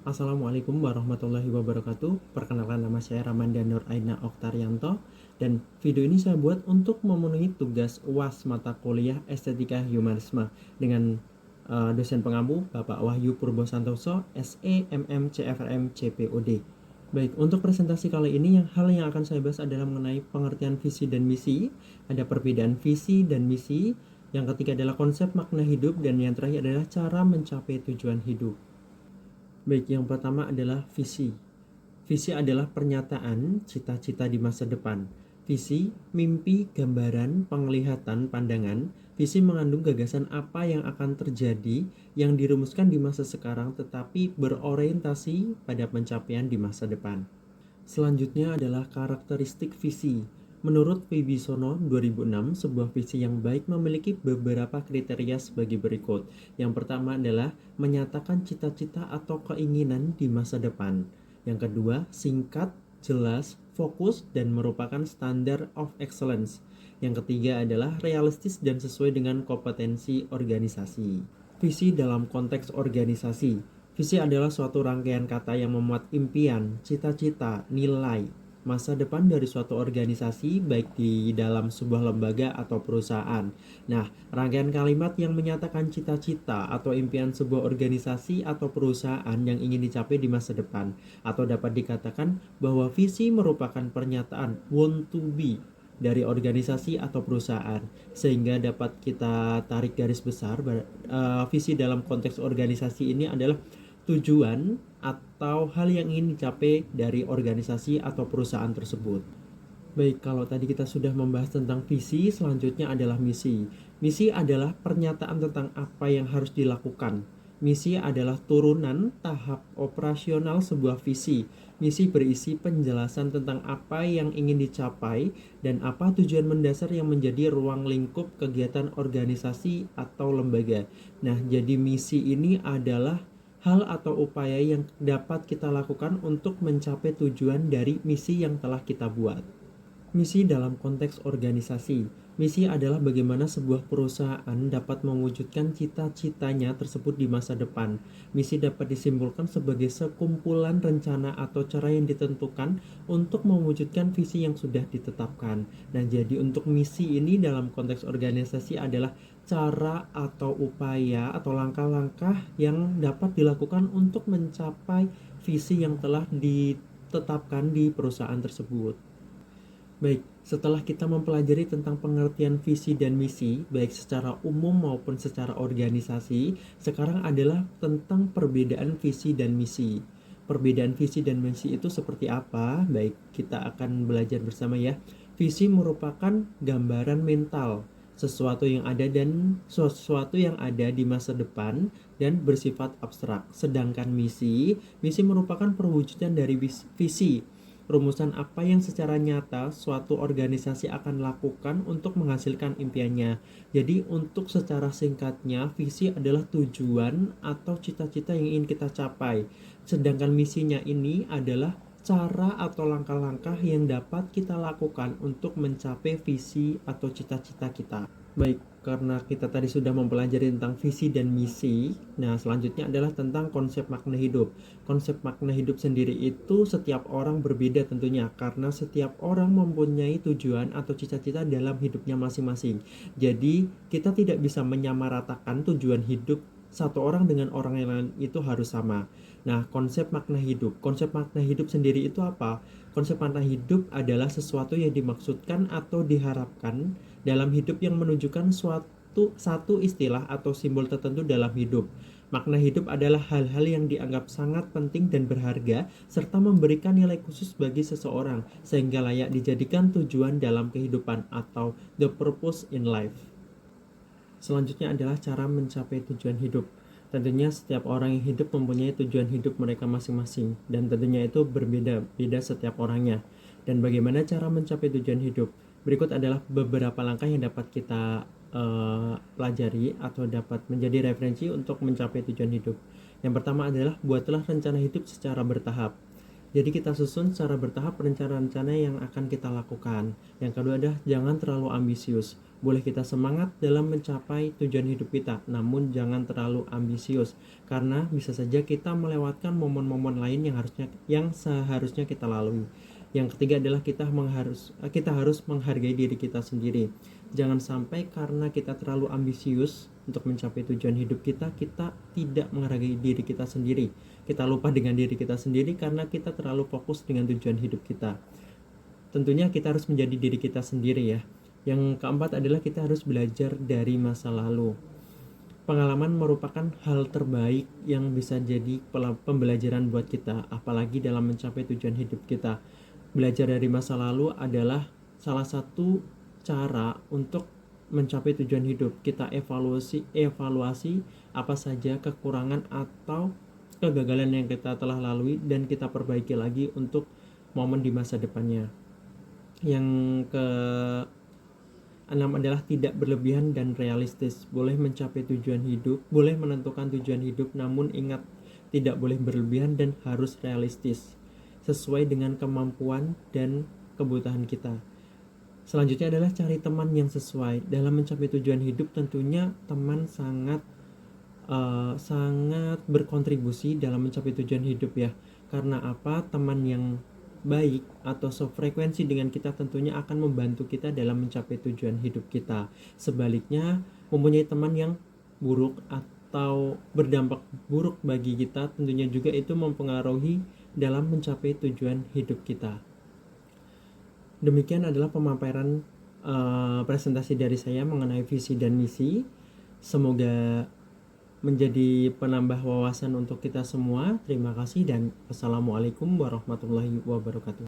Assalamualaikum warahmatullahi wabarakatuh. Perkenalkan, nama saya Ramanda Nur Aina Oktaryanto, dan video ini saya buat untuk memenuhi tugas UAS mata kuliah Estetika Humanisme dengan dosen pengampu Bapak Wahyu Purbo Santoso, SE MM CFRM CPOD. Baik, untuk presentasi kali ini hal yang akan saya bahas adalah mengenai pengertian visi dan misi. Ada perbedaan visi dan misi. Yang ketiga adalah konsep makna hidup, dan yang terakhir adalah cara mencapai tujuan hidup. Baik, yang pertama adalah visi. Visi adalah pernyataan cita-cita di masa depan. Visi, mimpi, gambaran, penglihatan, pandangan. Visi mengandung gagasan apa yang akan terjadi yang dirumuskan di masa sekarang tetapi berorientasi pada pencapaian di masa depan. Selanjutnya adalah karakteristik visi. Menurut Wibisono 2006, sebuah visi yang baik memiliki beberapa kriteria sebagai berikut. Yang pertama adalah menyatakan cita-cita atau keinginan di masa depan. Yang kedua, singkat, jelas, fokus, dan merupakan standard of excellence. Yang ketiga adalah realistis dan sesuai dengan kompetensi organisasi. Visi dalam konteks organisasi. Visi adalah suatu rangkaian kata yang memuat impian, cita-cita, nilai, masa depan dari suatu organisasi, baik di dalam sebuah lembaga atau perusahaan. Nah, rangkaian kalimat yang menyatakan cita-cita atau impian sebuah organisasi atau perusahaan yang ingin dicapai di masa depan. Atau dapat dikatakan bahwa visi merupakan pernyataan want to be dari organisasi atau perusahaan, sehingga dapat kita tarik garis besar. Visi dalam konteks organisasi ini adalah tujuan atau hal yang ingin dicapai dari organisasi atau perusahaan tersebut. Baik, kalau tadi kita sudah membahas tentang visi, selanjutnya adalah misi. Misi adalah pernyataan tentang apa yang harus dilakukan. Misi adalah turunan tahap operasional sebuah visi. Misi berisi penjelasan tentang apa yang ingin dicapai dan apa tujuan mendasar yang menjadi ruang lingkup kegiatan organisasi atau lembaga. Nah, jadi misi ini adalah hal atau upaya yang dapat kita lakukan untuk mencapai tujuan dari misi yang telah kita buat. Misi dalam konteks organisasi. Misi adalah bagaimana sebuah perusahaan dapat mewujudkan cita-citanya tersebut di masa depan. Misi dapat disimpulkan sebagai sekumpulan rencana atau cara yang ditentukan untuk mewujudkan visi yang sudah ditetapkan. Nah, jadi untuk misi ini dalam konteks organisasi adalah cara atau upaya atau langkah-langkah yang dapat dilakukan untuk mencapai visi yang telah ditetapkan di perusahaan tersebut. Baik, setelah kita mempelajari tentang pengertian visi dan misi, baik secara umum maupun secara organisasi, sekarang adalah tentang perbedaan visi dan misi. Perbedaan visi dan misi itu seperti apa? Baik, kita akan belajar bersama ya. Visi merupakan gambaran mental, sesuatu yang ada di masa depan dan bersifat abstrak. Sedangkan misi merupakan perwujudan dari visi, rumusan apa yang secara nyata suatu organisasi akan lakukan untuk menghasilkan impiannya. Jadi untuk secara singkatnya, visi adalah tujuan atau cita-cita yang ingin kita capai. Sedangkan misinya ini adalah cara atau langkah-langkah yang dapat kita lakukan untuk mencapai visi atau cita-cita kita. Baik, karena kita tadi sudah mempelajari tentang visi dan misi, nah selanjutnya adalah tentang konsep makna hidup. Konsep makna hidup sendiri itu setiap orang berbeda tentunya, karena setiap orang mempunyai tujuan atau cita-cita dalam hidupnya masing-masing. Jadi kita tidak bisa menyamaratakan tujuan hidup satu orang dengan orang yang lain itu harus sama. Nah, konsep makna hidup sendiri itu apa? Konsep makna hidup adalah sesuatu yang dimaksudkan atau diharapkan dalam hidup yang menunjukkan satu istilah atau simbol tertentu dalam hidup. Makna hidup adalah hal-hal yang dianggap sangat penting dan berharga serta memberikan nilai khusus bagi seseorang sehingga layak dijadikan tujuan dalam kehidupan atau the purpose in life. Selanjutnya adalah cara mencapai tujuan hidup. Tentunya setiap orang yang hidup mempunyai tujuan hidup mereka masing-masing, dan tentunya itu berbeda-beda setiap orangnya. Dan bagaimana cara mencapai tujuan hidup? Berikut adalah beberapa langkah yang dapat kita pelajari atau dapat menjadi referensi untuk mencapai tujuan hidup. Yang pertama adalah buatlah rencana hidup secara bertahap. Jadi kita susun secara bertahap rencana-rencana yang akan kita lakukan. Yang kedua adalah jangan terlalu ambisius. Boleh kita semangat dalam mencapai tujuan hidup kita, namun jangan terlalu ambisius karena bisa saja kita melewatkan momen-momen lain yang seharusnya kita lalui. Yang ketiga adalah kita harus menghargai diri kita sendiri. Jangan sampai karena kita terlalu ambisius untuk mencapai tujuan hidup kita, kita tidak menghargai diri kita sendiri. Kita lupa dengan diri kita sendiri karena kita terlalu fokus dengan tujuan hidup kita. Tentunya kita harus menjadi diri kita sendiri ya. Yang keempat adalah kita harus belajar dari masa lalu. Pengalaman merupakan hal terbaik yang bisa jadi pembelajaran buat kita, apalagi dalam mencapai tujuan hidup kita. Belajar dari masa lalu adalah salah satu cara untuk mencapai tujuan hidup. Kita evaluasi apa saja kekurangan atau kegagalan yang kita telah lalui dan kita perbaiki lagi untuk momen di masa depannya. Yang keenam adalah tidak berlebihan dan realistis. Boleh mencapai tujuan hidup, boleh menentukan tujuan hidup, namun ingat tidak boleh berlebihan dan harus realistis sesuai dengan kemampuan dan kebutuhan kita. Selanjutnya adalah cari teman yang sesuai. Dalam mencapai tujuan hidup tentunya teman sangat berkontribusi dalam mencapai tujuan hidup ya. Karena apa? Teman yang baik atau sefrekuensi dengan kita tentunya akan membantu kita dalam mencapai tujuan hidup kita. Sebaliknya, mempunyai teman yang buruk atau berdampak buruk bagi kita tentunya juga itu mempengaruhi dalam mencapai tujuan hidup kita. Demikian adalah pemaparan presentasi dari saya mengenai visi dan misi. Semoga menjadi penambah wawasan untuk kita semua. Terima kasih dan wassalamualaikum warahmatullahi wabarakatuh.